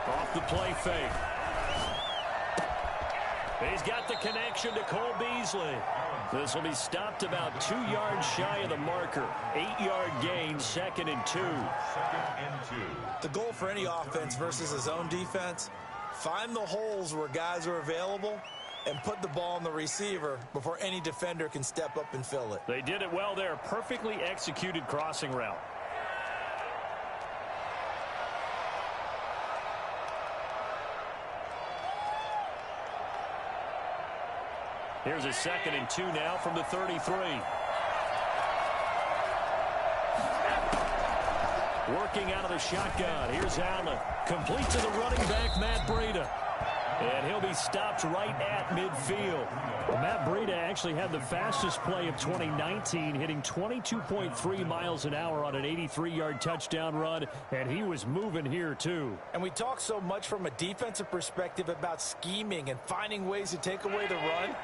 Off the play fake. He's got the connection to Cole Beasley. This will be stopped about 2 yards shy of the marker. 8-yard gain, 2nd and 2. The goal for any offense versus a zone defense, find the holes where guys are available and put the ball on the receiver before any defender can step up and fill it. They did it well there. Perfectly executed crossing route. Here's a 2nd and 2 now from the 33. Working out of the shotgun. Here's Allen. Complete to the running back, Matt Breida. And he'll be stopped right at midfield. Well, Matt Breida actually had the fastest play of 2019, hitting 22.3 miles an hour on an 83-yard touchdown run, and he was moving here too. And we talk so much from a defensive perspective about scheming and finding ways to take away the run.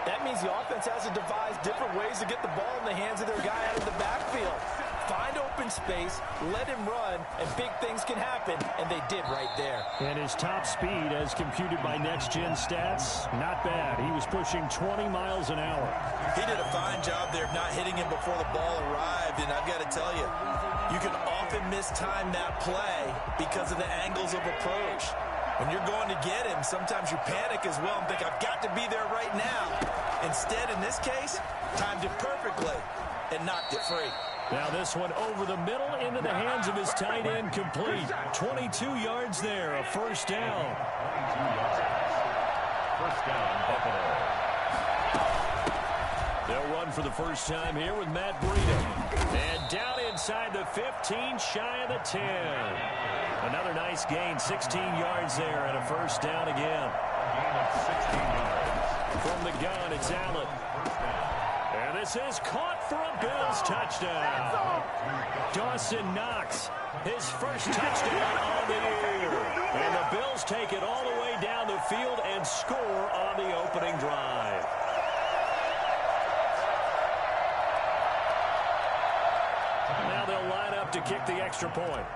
That means the offense has to devise different ways to get the ball in the hands of their guy out of the backfield. Find open space, let him run, and big things can happen, and they did right there. And his top speed, as computed by Next Gen Stats, not bad. He was pushing 20 miles an hour. He did a fine job there of not hitting him before the ball arrived, and I've got to tell you, you can often mistime that play because of the angles of approach. When you're going to get him, sometimes you panic as well and think, I've got to be there right now. Instead, in this case, timed it perfectly and knocked it free. Now this one over the middle into the hands of his tight end, complete. 22 yards there, a first down. First down, Buffalo. They'll run for the first time here with Matt Breida. And down inside the 15, shy of the 10. Another nice gain, 16 yards there, and a first down again. From the gun, it's Allen. And this is caught for a Bills touchdown. Dawson Knox, his first touchdown on the year. And the Bills take it all the way down the field and score on the opening drive. Now they'll line up to kick the extra point.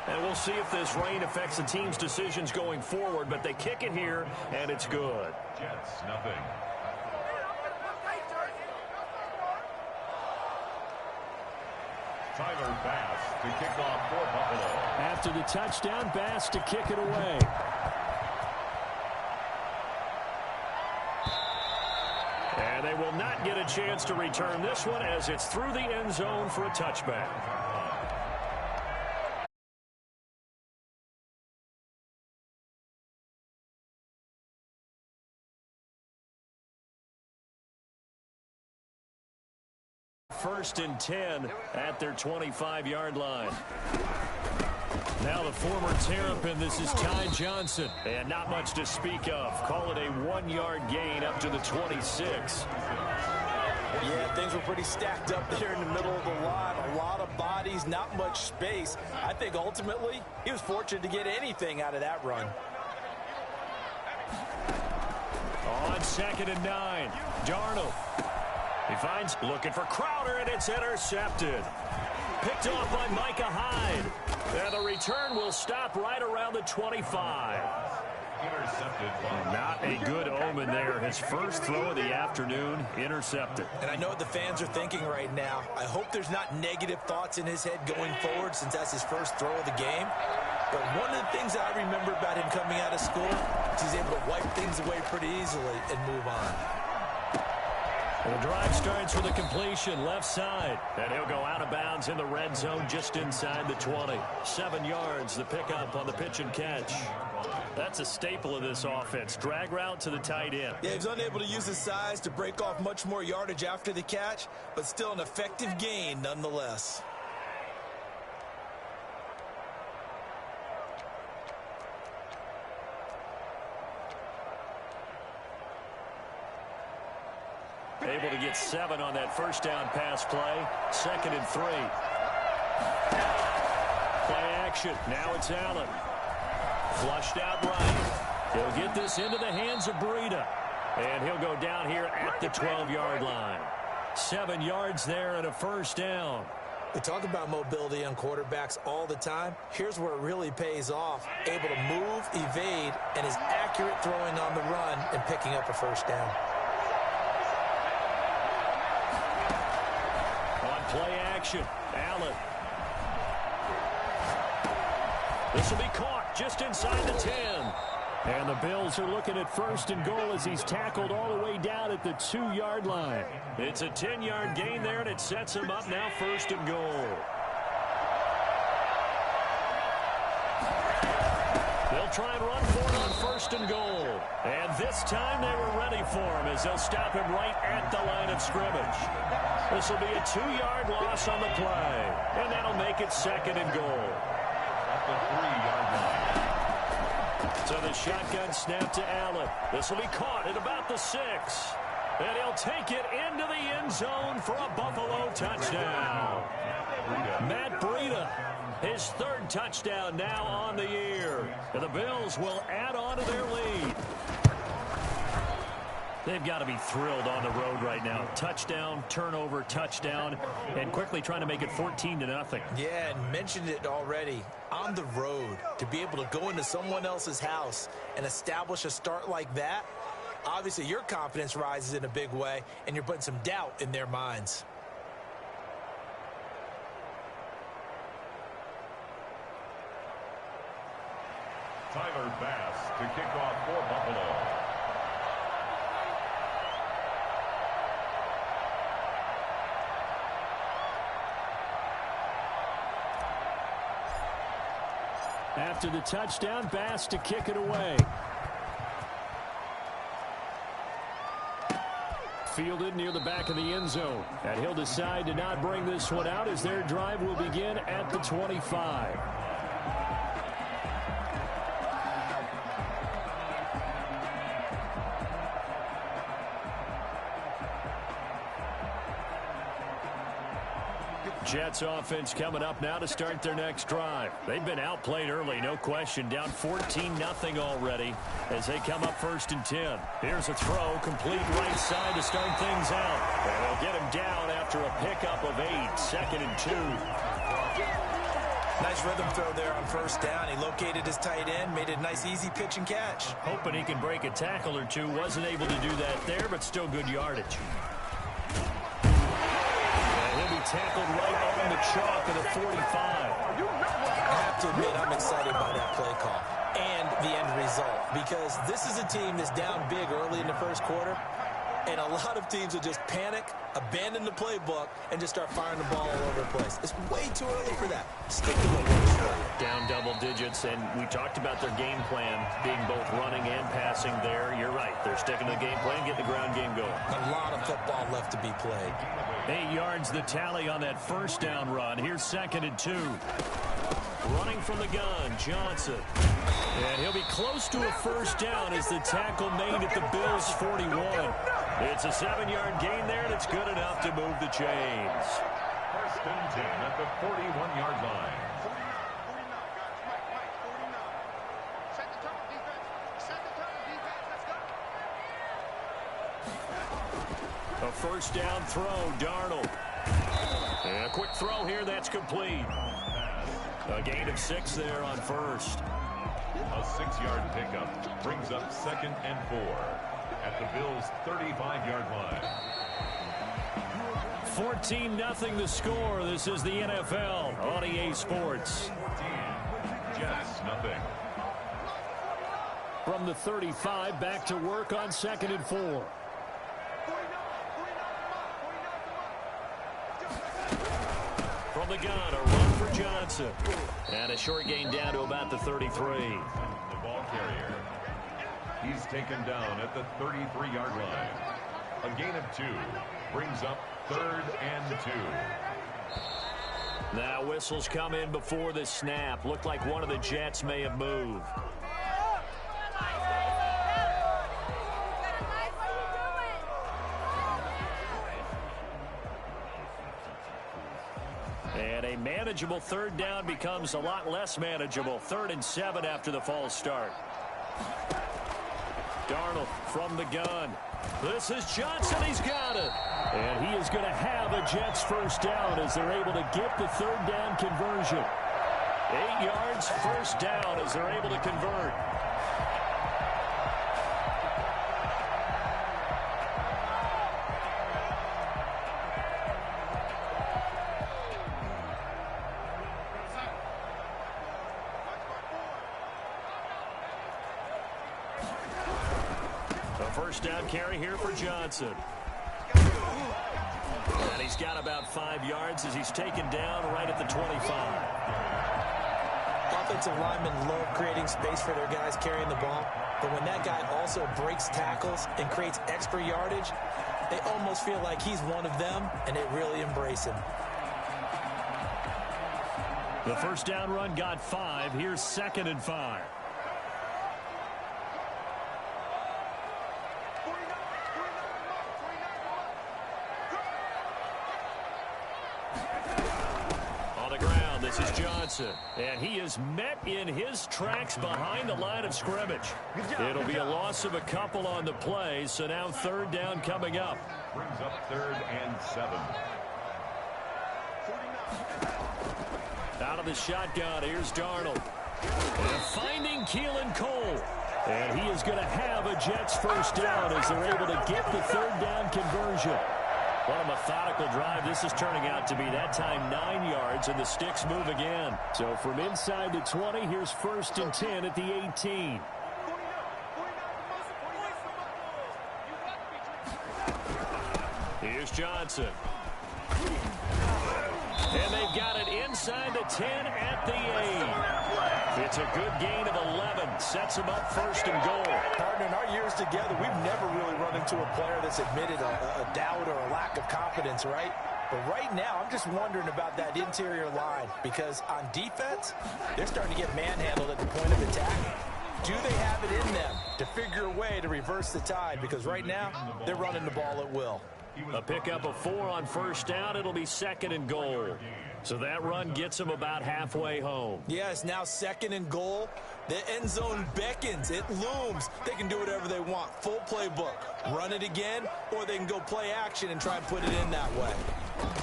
And we'll see if this rain affects the team's decisions going forward, but they kick it here, and it's good. Jets, nothing. Tyler Bass to kick off for Buffalo. After the touchdown, Bass to kick it away. And they will not get a chance to return this one as it's through the end zone for a touchback. First and 10 at their 25-yard line. Now the former Terrapin, this is Ty Johnson. And not much to speak of. Call it a 1-yard gain up to the 26. Yeah, things were pretty stacked up there in the middle of the line. A lot of bodies, not much space. I think ultimately he was fortunate to get anything out of that run. On 2nd and 9, Darnold. He finds, looking for Crowder, and it's intercepted. Picked off by Micah Hyde. And the return will stop right around the 25. Intercepted. Not a good omen there. His first throw of the afternoon, intercepted. And I know what the fans are thinking right now. I hope there's not negative thoughts in his head going forward since that's his first throw of the game. But one of the things that I remember about him coming out of school is he's able to wipe things away pretty easily and move on. The drive starts with a completion left side. And he'll go out of bounds in the red zone just inside the 20. 7 yards, the pickup on the pitch and catch. That's a staple of this offense. Drag route to the tight end. Yeah, he was unable to use his size to break off much more yardage after the catch, but still an effective gain nonetheless. Able to get 7 on that first down pass play. 2nd and 3. Play action. Now it's Allen. Flushed out right. He'll get this into the hands of Breida. And he'll go down here at the 12-yard line. 7 yards there and a first down. We talk about mobility on quarterbacks all the time. Here's where it really pays off. Able to move, evade, and is accurate throwing on the run and picking up a first down. On play action, Allen. This will be caught just inside the 10. And the Bills are looking at 1st and goal as he's tackled all the way down at the 2-yard line. It's a 10-yard gain there, and it sets him up now 1st and goal. They'll try and run for it on 1st and goal. And this time they were ready for him as they'll stop him right at the line of scrimmage. This will be a 2-yard loss on the play. And that'll make it 2nd and goal. At the 3-yard line. So the shotgun snap to Allen. This will be caught at about the 6. And he'll take it into the end zone for a Buffalo touchdown. Matt Breida, his 3rd touchdown now on the year. And the Bills will add on to their lead. They've got to be thrilled on the road right now. Touchdown, turnover, touchdown, and quickly trying to make it 14-0. Yeah, and mentioned it already. On the road, to be able to go into someone else's house and establish a start like that, obviously your confidence rises in a big way, and you're putting some doubt in their minds. Tyler Bass to kick off for Buffalo. After the touchdown, Bass to kick it away. Fielded near the back of the end zone. And he'll decide to not bring this one out as their drive will begin at the 25. Jets offense coming up now to start their next drive. They've been outplayed early, no question. Down 14-0 already as they come up 1st and 10. Here's a throw, complete right side to start things out. And they'll get him down after a pickup of 8, 2nd and 2. Nice rhythm throw there on 1st down. He located his tight end, made a nice easy pitch and catch. Hoping he can break a tackle or two. Wasn't able to do that there, but still good yardage. Tackled right on the chalk of the 45. I have to admit, I'm excited by that play call and the end result, because this is a team that's down big early in the 1st quarter, and a lot of teams will just panic, abandon the playbook, and just start firing the ball all over the place. It's way too early for that. Stick to what works for you. Down double digits, and we talked about their game plan being both running and passing there. You're right. They're sticking to the game plan, getting the ground game going. A lot of football left to be played. 8 yards the tally on that 1st down run. Here's 2nd and 2. Running from the gun, Johnson. And he'll be close to a 1st down as the tackle made at the Bills' 41. It's a 7-yard gain there, and it's good enough to move the chains. 1st and 10 at the 41-yard line. A 1st down throw, Darnold. And a quick throw here, that's complete. A gain of 6 there on 1st. A 6-yard pickup brings up 2nd and 4 at the Bills' 35-yard line. 14-0 the score. This is the NFL on EA Sports. Jets, nothing. From the 35, back to work on 2nd and 4. From the gun, a run for Johnson. And a short gain down to about the 33. The ball carrier. He's taken down at the 33-yard line. A gain of 2 brings up 3rd and 2. Now whistles come in before the snap. Looked like one of the Jets may have moved. And a manageable 3rd down becomes a lot less manageable. 3rd and 7 after the false start. Darnold from the gun. This is Johnson. He's got it. And he is going to have a Jets first down as they're able to get the third down conversion. 8 yards, first down as they're able to convert. First down carry here for Johnson. And he's got about 5 yards as he's taken down right at the 25. Offensive linemen love creating space for their guys carrying the ball. But when that guy also breaks tackles and creates extra yardage, they almost feel like he's one of them, and they really embrace him. The first down run got 5. Here's 2nd and 5. This is Johnson, and he is met in his tracks behind the line of scrimmage. It'll be a loss of a couple on the play, so now third down coming up. Brings up 3rd and 7. Out of the shotgun, here's Darnold. And finding Keelan Cole. And he is going to have a Jets first down as they're able to get the third down conversion. What a methodical drive this is turning out to be. That time 9 yards, and the sticks move again. So from inside the 20, here's 1st and 10 at the 18. Here's Johnson. And they've got it inside the 10 at the 8. It's a good gain of 11. Sets them up 1st and goal. Partner, in our years together, we've never really run into a player that's admitted a doubt or a lack of confidence, right? But right now, I'm just wondering about that interior line, because on defense, they're starting to get manhandled at the point of attack. Do they have it in them to figure a way to reverse the tide? Because right now, they're running the ball at will. A pickup of 4 on first down. It'll be 2nd and goal. So that run gets them about halfway home. Yeah, it's now 2nd and goal. The end zone beckons. It looms. They can do whatever they want. Full playbook. Run it again, or they can go play action and try and put it in that way.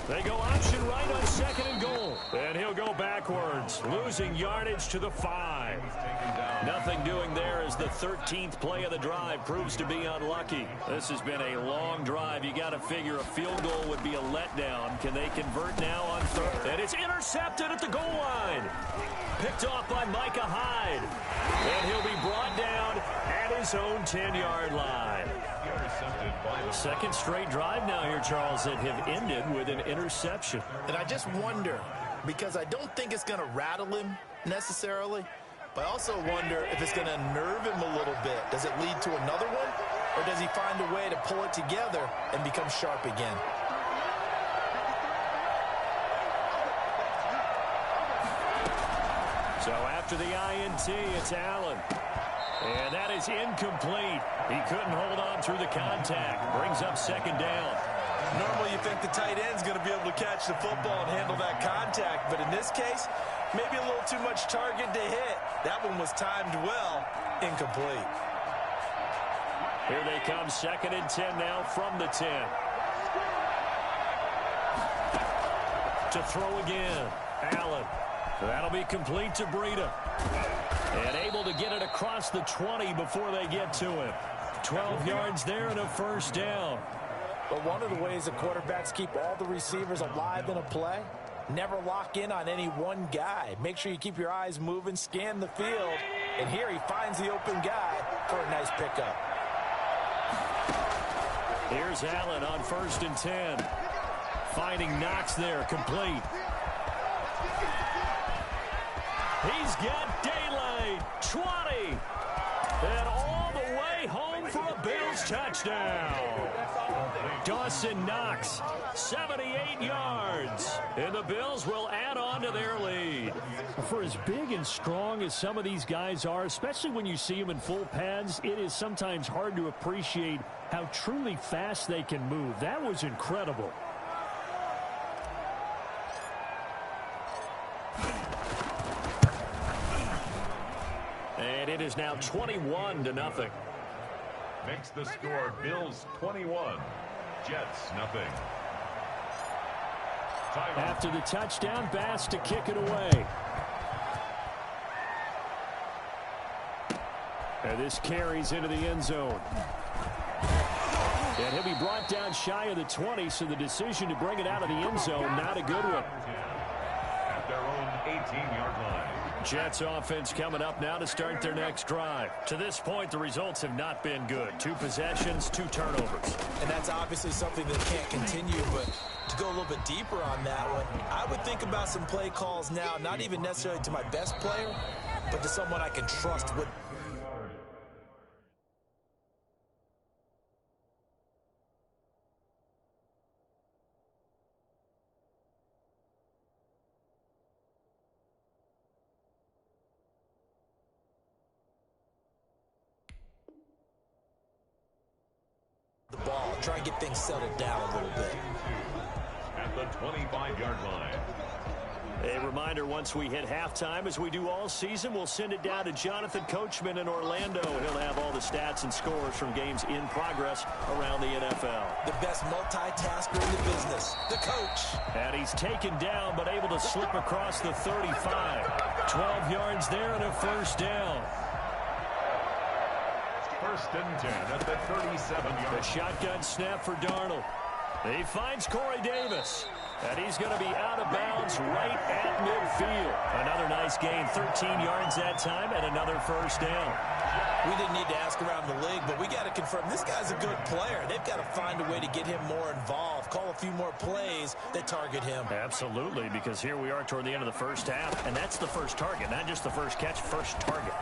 They go option right on 2nd and goal. And he'll go backwards, losing yardage to the 5. Nothing doing there as the 13th play of the drive proves to be unlucky. This has been a long drive. You got to figure a field goal would be a letdown. Can they convert now on 3rd? And it's intercepted at the goal line. Picked off by Micah Hyde. And he'll be brought down at his own 10-yard line. Second straight drive now here, Charles, that have ended with an interception. And I just wonder, because I don't think it's going to rattle him necessarily, but I also wonder if it's going to nerve him a little bit. Does it lead to another one? Or does he find a way to pull it together and become sharp again? So after the INT, it's Allen. And that is incomplete. He couldn't hold on through the contact. Brings up 2nd down. Normally you think the tight end's going to be able to catch the football and handle that contact. But in this case, maybe a little too much target to hit. That one was timed well. Incomplete. Here they come, 2nd and 10 now from the 10. To throw again. Allen. That'll be complete to Breida. And able to get it across the 20 before they get to him. 12 yards there and a first down. But one of the ways the quarterbacks keep all the receivers alive in a play, never lock in on any one guy. Make sure you keep your eyes moving, scan the field, and here he finds the open guy for a nice pickup. Here's Allen on 1st and 10. Finding Knox there, complete. He's got daylight, 20, and all the way home for a Bills touchdown. Dawson Knox, 78 yards, and the Bills will add on to their lead. For as big and strong as some of these guys are, especially when you see them in full pads, it is sometimes hard to appreciate how truly fast they can move. That was incredible. And it is now 21-0. Makes the score Bills 21, Jets nothing. After the touchdown, Bass to kick it away. And this carries into the end zone. And he'll be brought down shy of the 20, so the decision to bring it out of the end zone, not a good one. At their own 18-yard line. Jets offense coming up now to start their next drive. To this point, the results have not been good. 2 possessions, 2 turnovers. And that's obviously something that can't continue, but to go a little bit deeper on that one, I would think about some play calls now, not even necessarily to my best player, but to someone I can trust with. The ball, try and get things settled down a little bit. At the 25-yard line. A reminder, once we hit halftime, as we do all season, we'll send it down to Jonathan Coachman in Orlando. He'll have all the stats and scores from games in progress around the NFL. The best multitasker in the business, the coach. And he's taken down, but able to slip across the 35. 12 yards there and a first down. First and 10 at the 37-yard. The shotgun snap for Darnold. He finds Corey Davis. And he's going to be out of bounds right at midfield. Another nice gain, 13 yards that time, and another first down. We didn't need to ask around the league, but we got to confirm this guy's a good player. They've got to find a way to get him more involved, call a few more plays that target him. Absolutely, because here we are toward the end of the first half, and that's the first target, not just the first catch, first target.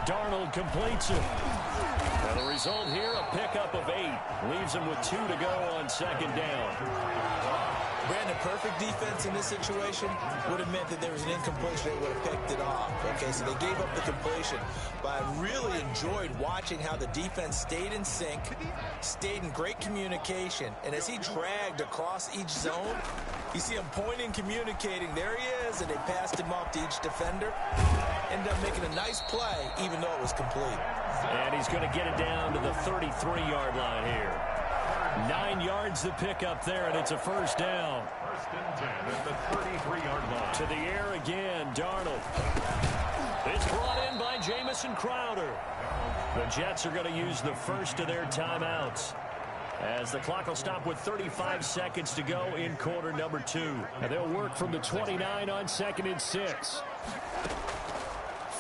Darnold completes it. And the result here, a pickup of 8. Leaves him with 2 to go on second down. Brandon, perfect defense in this situation would have meant that there was an incompletion. They would have picked it off. Okay, so they gave up the completion. But I really enjoyed watching how the defense stayed in sync, stayed in great communication. And as he dragged across each zone, you see him pointing, communicating. There he is, and they passed him off to each defender. Ended up making a nice play, even though it was complete. And he's going to get it down to the 33-yard line here. 9 yards to pick up there, and it's a first down. First and 10 at the 33-yard line. To the air again, Darnold. It's brought in by Jamison Crowder. The Jets are going to use the first of their timeouts, as the clock will stop with 35 seconds to go in quarter number 2. And they'll work from the 29 on 2nd and 6.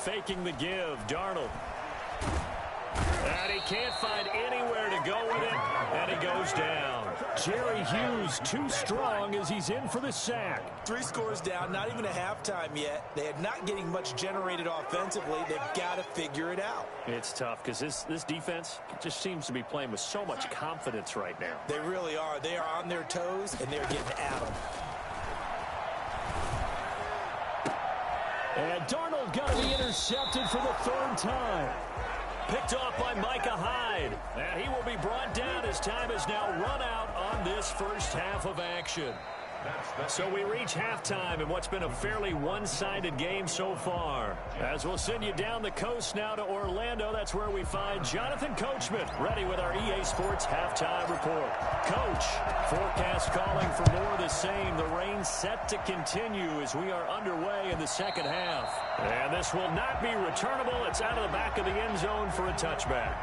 Faking the give, Darnold. And he can't find anywhere to go with it, and he goes down. Jerry Hughes too strong as he's in for the sack. 3 scores down, not even a halftime yet. They are not getting much generated offensively. They've got to figure it out. It's tough because this defense just seems to be playing with so much confidence right now. They really are. They are on their toes, and they're getting at them. And Darnold got to be intercepted for the 3rd time. Picked off by Micah Hyde. And he will be brought down as time has now run out on this first half of action. So we reach halftime in what's been a fairly one-sided game so far. As we'll send you down the coast now to Orlando, that's where we find Jonathan Coachman, ready with our EA Sports Halftime Report. Coach, forecast calling for more of the same. The rain set to continue as we are underway in the second half. And this will not be returnable. It's out of the back of the end zone for a touchback.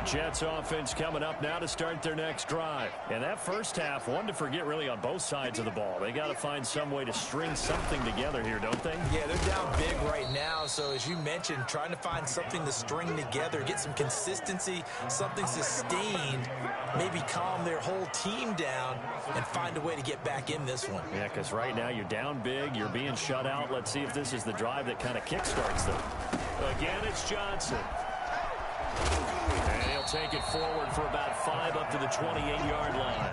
Jets offense coming up now to start their next drive. And that first half, one to forget really on both sides of the ball. They got to find some way to string something together here, don't they? Yeah, they're down big right now. So as you mentioned, trying to find something to string together, get some consistency, something sustained, maybe calm their whole team down and find a way to get back in this one. Yeah, because right now you're down big, you're being shut out. Let's see if this is the drive that kind of kickstarts them. Again, it's Johnson. And he'll take it forward for about 5 up to the 28-yard line.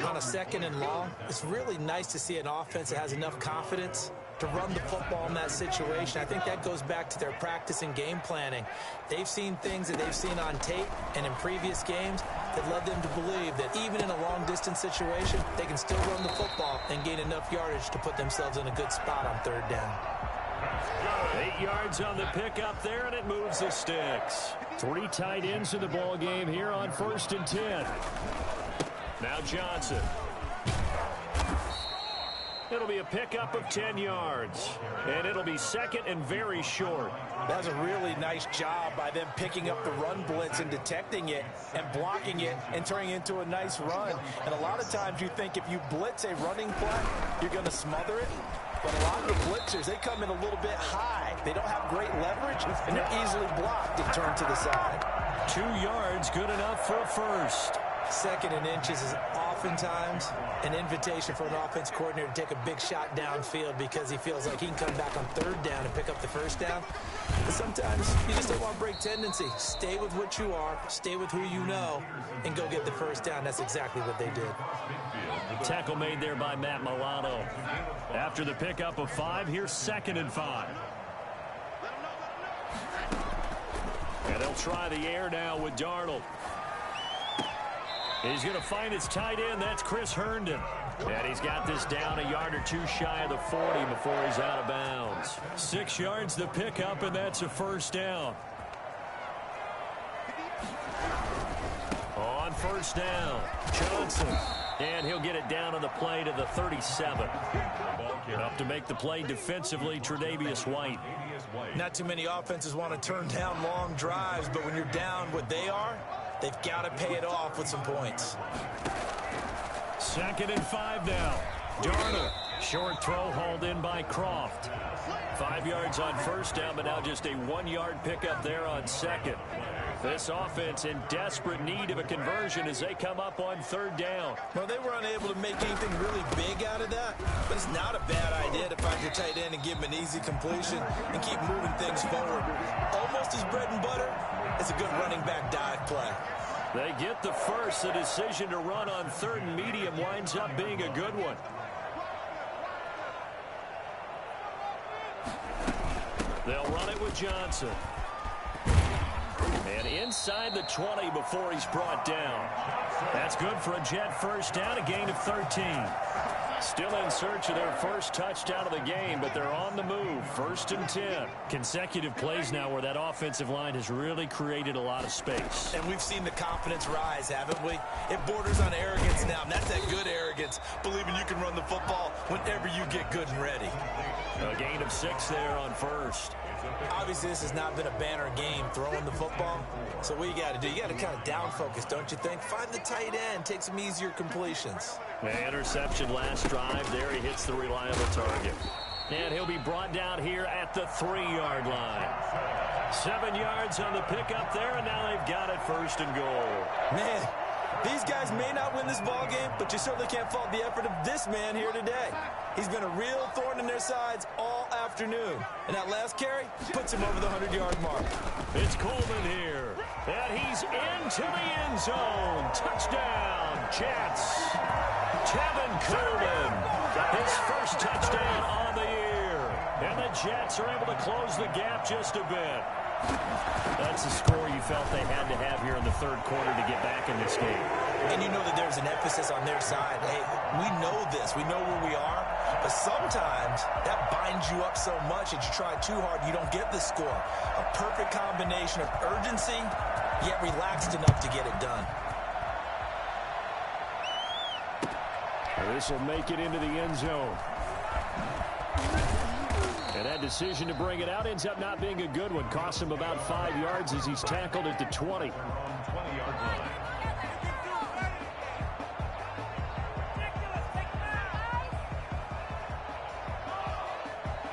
On a 2nd and long, it's really nice to see an offense that has enough confidence to run the football in that situation. I think that goes back to their practice and game planning. They've seen things that they've seen on tape and in previous games that led them to believe that even in a long-distance situation, they can still run the football and gain enough yardage to put themselves in a good spot on 3rd down. 8 yards on the pickup there, and it moves the sticks. 3 tight ends in the ball game here on 1st and 10. Now Johnson. It'll be a pickup of 10 yards, and it'll be 2nd and very short. That's a really nice job by them picking up the run blitz and detecting it and blocking it and turning it into a nice run. And a lot of times you think if you blitz a running play, you're going to smother it. But a lot of the blitzers, they come in a little bit high. They don't have great leverage, and they're easily blocked and turned to the side. 2 yards, good enough for a first. 2nd and inches is oftentimes an invitation for an offense coordinator to take a big shot downfield because he feels like he can come back on 3rd down and pick up the 1st down. But sometimes you just don't want to break tendency. Stay with what you are, stay with who you know, and go get the 1st down. That's exactly what they did. Tackle made there by Matt Milano. After the pickup of 5, here's 2nd and 5. And they'll try the air now with Darnold. He's going to find his tight end. That's Chris Herndon. And he's got this down a yard or 2 shy of the 40 before he's out of bounds. 6 yards the pickup, and that's a 1st down. On 1st down, Johnson. And he'll get it down on the play to the 37. Up to make the play defensively, Tre'Davious White. Not too many offenses want to turn down long drives, but when you're down what they are, they've got to pay it off with some points. 2nd and 5 now. Darnold. Short throw hauled in by Croft. 5 yards on 1st down, but now just a 1-yard pickup there on 2nd. This offense in desperate need of a conversion as they come up on 3rd down. Well, they were unable to make anything really big out of that, but it's not a bad idea to find your tight end and give him an easy completion and keep moving things forward. Almost as bread and butter. It's a good running back dive play. They get the first. The decision to run on 3rd and medium winds up being a good one. They'll run it with Johnson. And inside the 20 before he's brought down. That's good for a Jet 1st down, a gain of 13. Still in search of their first touchdown of the game, but they're on the move. 1st and 10. Consecutive plays now where that offensive line has really created a lot of space. And we've seen the confidence rise, haven't we? It borders on arrogance now, and that's that good arrogance, believing you can run the football whenever you get good and ready. A gain of 6 there on 1st. Obviously, this has not been a banner game throwing the football. So what you got to do, you got to kind of down focus, don't you think? Find the tight end, take some easier completions. Interception last drive. There he hits the reliable target. And he'll be brought down here at the 3-yard line. 7 yards on the pickup there, and now they've got it 1st and goal. Man, these guys may not win this ball game, but you certainly can't fault the effort of this man here today. He's been a real thorn in their sides all afternoon. And that last carry puts him over the 100-yard mark. It's Coleman here. And he's into the end zone. Touchdown, Jets. Tevin Coleman. His first touchdown on the year. And the Jets are able to close the gap just a bit. That's the score you felt they had to have here in the 3rd quarter to get back in this game. And you know that there's an emphasis on their side. Hey, we know this. We know where we are. But sometimes that binds you up so much that you try too hard, you don't get the score. A perfect combination of urgency, yet relaxed enough to get it done. This will make it into the end zone. And that decision to bring it out ends up not being a good one. Costs him about 5 yards as he's tackled at the 20.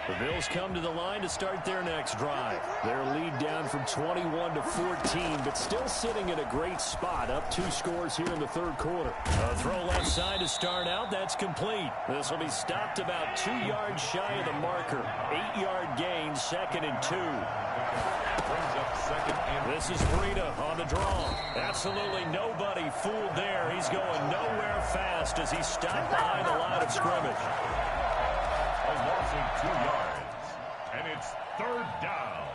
The Bills come to the line to start their next drive. Their lead down from 21 to 14, but still sitting in a great spot. Up 2 scores here in the 3rd quarter. A throw left side to start out. That's complete. This will be stopped about 2 yards shy of the marker. 8-yard gain, 2nd and 2. This is Breida on the draw. Absolutely nobody fooled there. He's going nowhere fast as he's stopped behind the line of scrimmage. A loss of 2 yards, and it's 3rd down.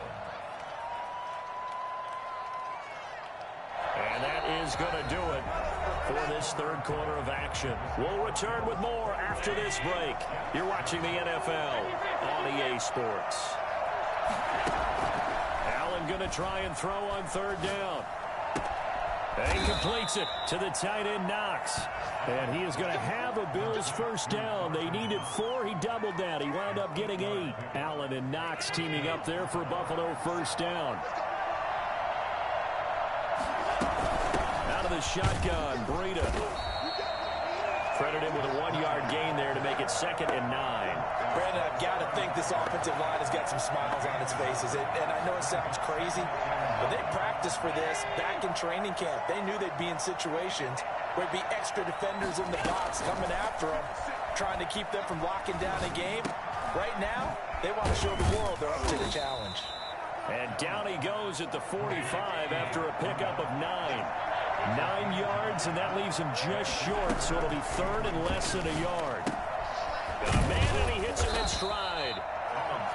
And that is going to do it. for this third quarter of action. We'll return with more after this break. You're watching the NFL on EA Sports. Allen going to try and throw on third down. And he completes it to the tight end, Knox. And he is going to have a Bills first down. They needed 4. He doubled that. He wound up getting 8. Allen and Knox teaming up there for Buffalo first down. Out of the shotgun, Breida. Credited with a 1-yard gain there to make it 2nd and 9. Brandon, I've got to think this offensive line has got some smiles on its faces. And I know it sounds crazy, but they practiced for this back in training camp. They knew they'd be in situations where there'd be extra defenders in the box coming after them, trying to keep them from locking down a game. Right now, they want to show the world they're up to the challenge. And down he goes at the 45 after a pickup of 9. 9 yards, and that leaves him just short, so it'll be 3rd and less than a yard. Man, and he hits him in stride.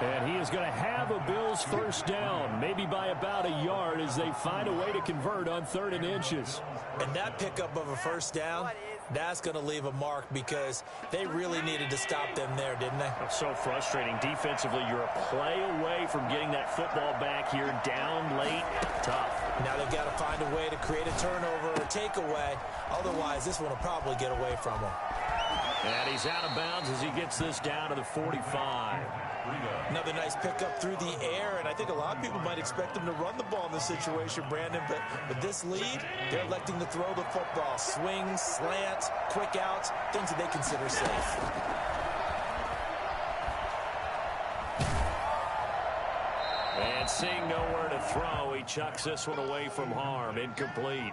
And he is going to have a Bills first down, maybe by about a yard as they find a way to convert on 3rd and inches. And that pickup of a first down, that's going to leave a mark because they really needed to stop them there, didn't they? So frustrating. Defensively, you're a play away from getting that football back here down late. Tough. Now they've got to find a way to create a turnover or takeaway. Otherwise, this one will probably get away from them. And he's out of bounds as he gets this down to the 45. Another nice pickup through the air, and I think a lot of people might expect them to run the ball in this situation, Brandon, but with this lead, they're electing to throw the football. Swings, slants, quick outs, things that they consider safe. And seeing nowhere to throw, he chucks this one away from harm. Incomplete.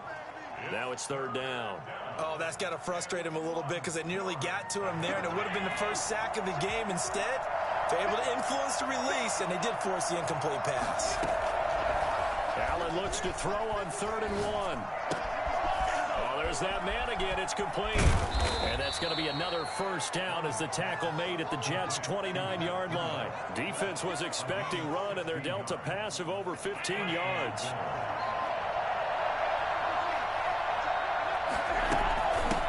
Now it's 3rd down. Oh, that's got to frustrate him a little bit because they nearly got to him there, and it would have been the first sack of the game. Instead, they're able to influence the release, and they did force the incomplete pass. Allen looks to throw on 3rd and 1. Oh, there's that man again. It's complete. And that's going to be another first down as the tackle made at the Jets' 29-yard line. Defense was expecting run, and they're dealt a pass of over 15 yards.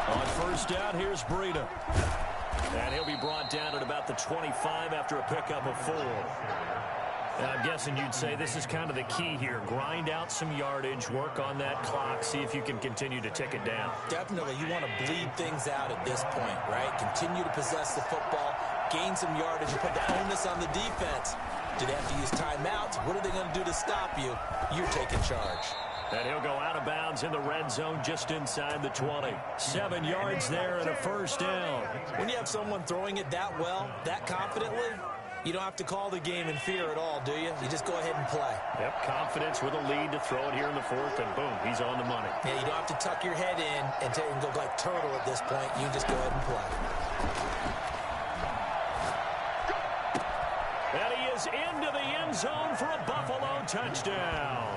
On first down, here's Breida. And he'll be brought down at about the 25 after a pickup of 4. And I'm guessing you'd say this is kind of the key here. Grind out some yardage, work on that clock, see if you can continue to tick it down. Definitely. You want to bleed things out at this point, right? Continue to possess the football, gain some yardage, and put the onus on the defense. Do they have to use timeouts? What are they going to do to stop you? You're taking charge. And he'll go out of bounds in the red zone just inside the 20. 7 yards there and a first down. When you have someone throwing it that well, that confidently, you don't have to call the game in fear at all, do you? You just go ahead and play. Yep, confidence with a lead to throw it here in the 4th, and boom, he's on the money. Yeah, you don't have to tuck your head in and go like turtle at this point. You just go ahead and play. And he is into the end zone for a Buffalo touchdown.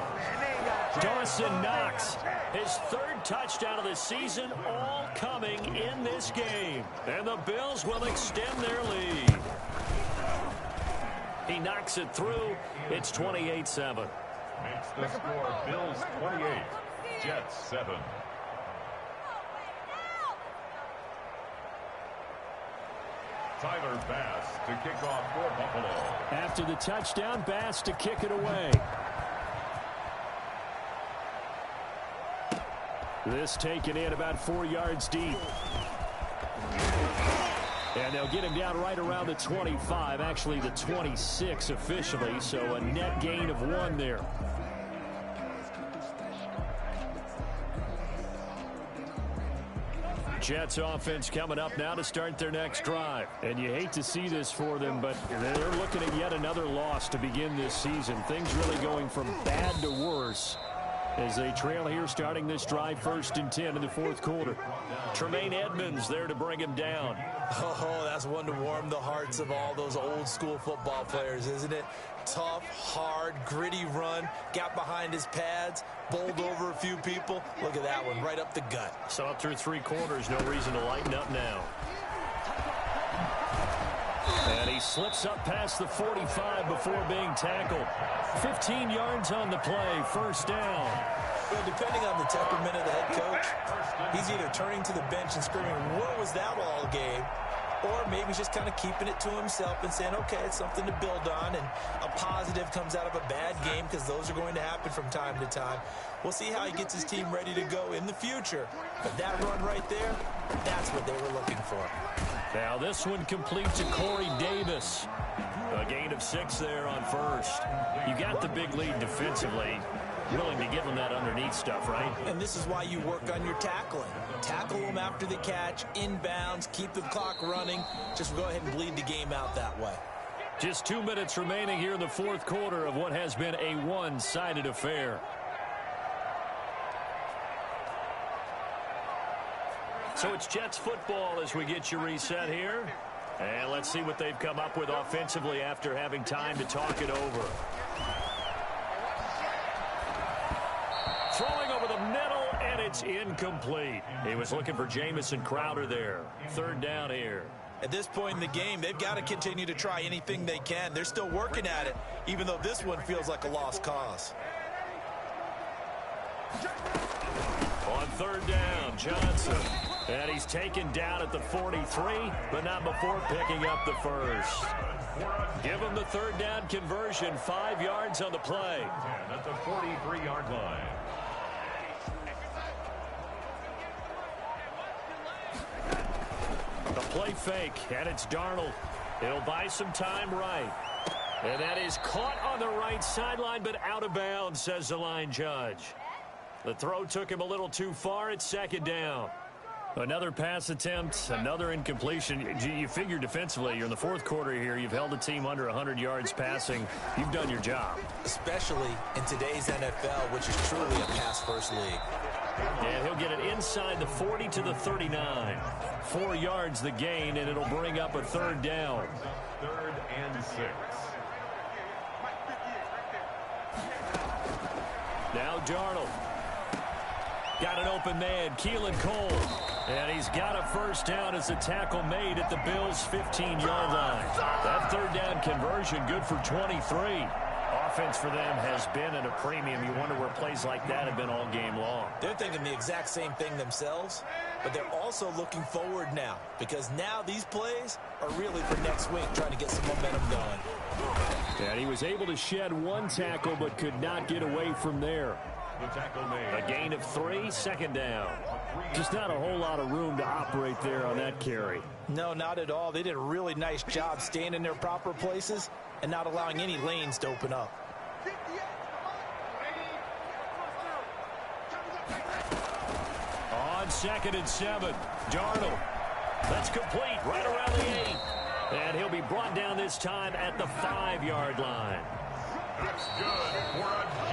Dawson Knox, his 3rd touchdown of the season, all coming in this game. And the Bills will extend their lead. He knocks it through. It's 28-7. Makes the score Bills 28, Jets 7. Tyler Bass to kick off for Buffalo. After the touchdown, Bass to kick it away. This taken in about 4 yards deep. And they'll get him down right around the 25, actually the 26 officially, so a net gain of 1 there. Jets offense coming up now to start their next drive. And you hate to see this for them, but they're looking at yet another loss to begin this season. Things really going from bad to worse as they trail here starting this drive 1st and 10 in the 4th quarter. Tremaine Edmonds there to bring him down. Oh, that's one to warm the hearts of all those old school football players, isn't it? Tough, hard, gritty run, got behind his pads, bowled over a few people. Look at that one, right up the gut. So up through 3 quarters, no reason to lighten up now. And he slips up past the 45 before being tackled. 15 yards on the play, first down. Well, depending on the temperament of the head coach, he's either turning to the bench and screaming, "Where was that all game?" Or maybe he's just kind of keeping it to himself and saying, okay, it's something to build on, and a positive comes out of a bad game, because those are going to happen from time to time. We'll see how he gets his team ready to go in the future. But that run right there, that's what they were looking for. Now this one complete to Corey Davis. A gain of 6 there on first. You got the big lead defensively. Willing to give him that underneath stuff, right? And this is why you work on your tackling. Tackle them after the catch, inbounds, keep the clock running. Just go ahead and bleed the game out that way. Just 2 minutes remaining here in the fourth quarter of what has been a one-sided affair. So it's Jets football as we get you reset here. And let's see what they've come up with offensively after having time to talk it over. Throwing over the middle, and it's incomplete. He was looking for Jamison Crowder there. Third down here. At this point in the game, they've got to continue to try anything they can. They're still working at it, even though this one feels like a lost cause. On third down, Johnson. And he's taken down at the 43, but not before picking up the first. Give him the third down conversion, 5 yards on the play. At the 43-yard line. The play fake, and it's Darnold. He'll buy some time right. And that is caught on the right sideline, but out of bounds, says the line judge. The throw took him a little too far. It's second down. Another pass attempt, another incompletion. You figure defensively, you're in the fourth quarter here. You've held the team under 100 yards passing. You've done your job. Especially in today's NFL, which is truly a pass-first league. And he'll get it inside the 40 to the 39. 4 yards the gain, and it'll bring up a third down. 3rd and 6. Now Darnold. Got an open man, Keelan Cole. And he's got a first down as a tackle made at the Bills' 15-yard line. That third down conversion good for 23. Offense for them has been at a premium. You wonder where plays like that have been all game long. They're thinking the exact same thing themselves, but they're also looking forward now, because now these plays are really for next week, trying to get some momentum going. And he was able to shed one tackle, but could not get away from there. The tackle made. A gain of 3, second down. Just not a whole lot of room to operate there on that carry. No, not at all. They did a really nice job staying in their proper places and not allowing any lanes to open up. On 2nd and 7, Darnold. That's complete right around the 8. And he'll be brought down this time at the 5-yard line. That's good for a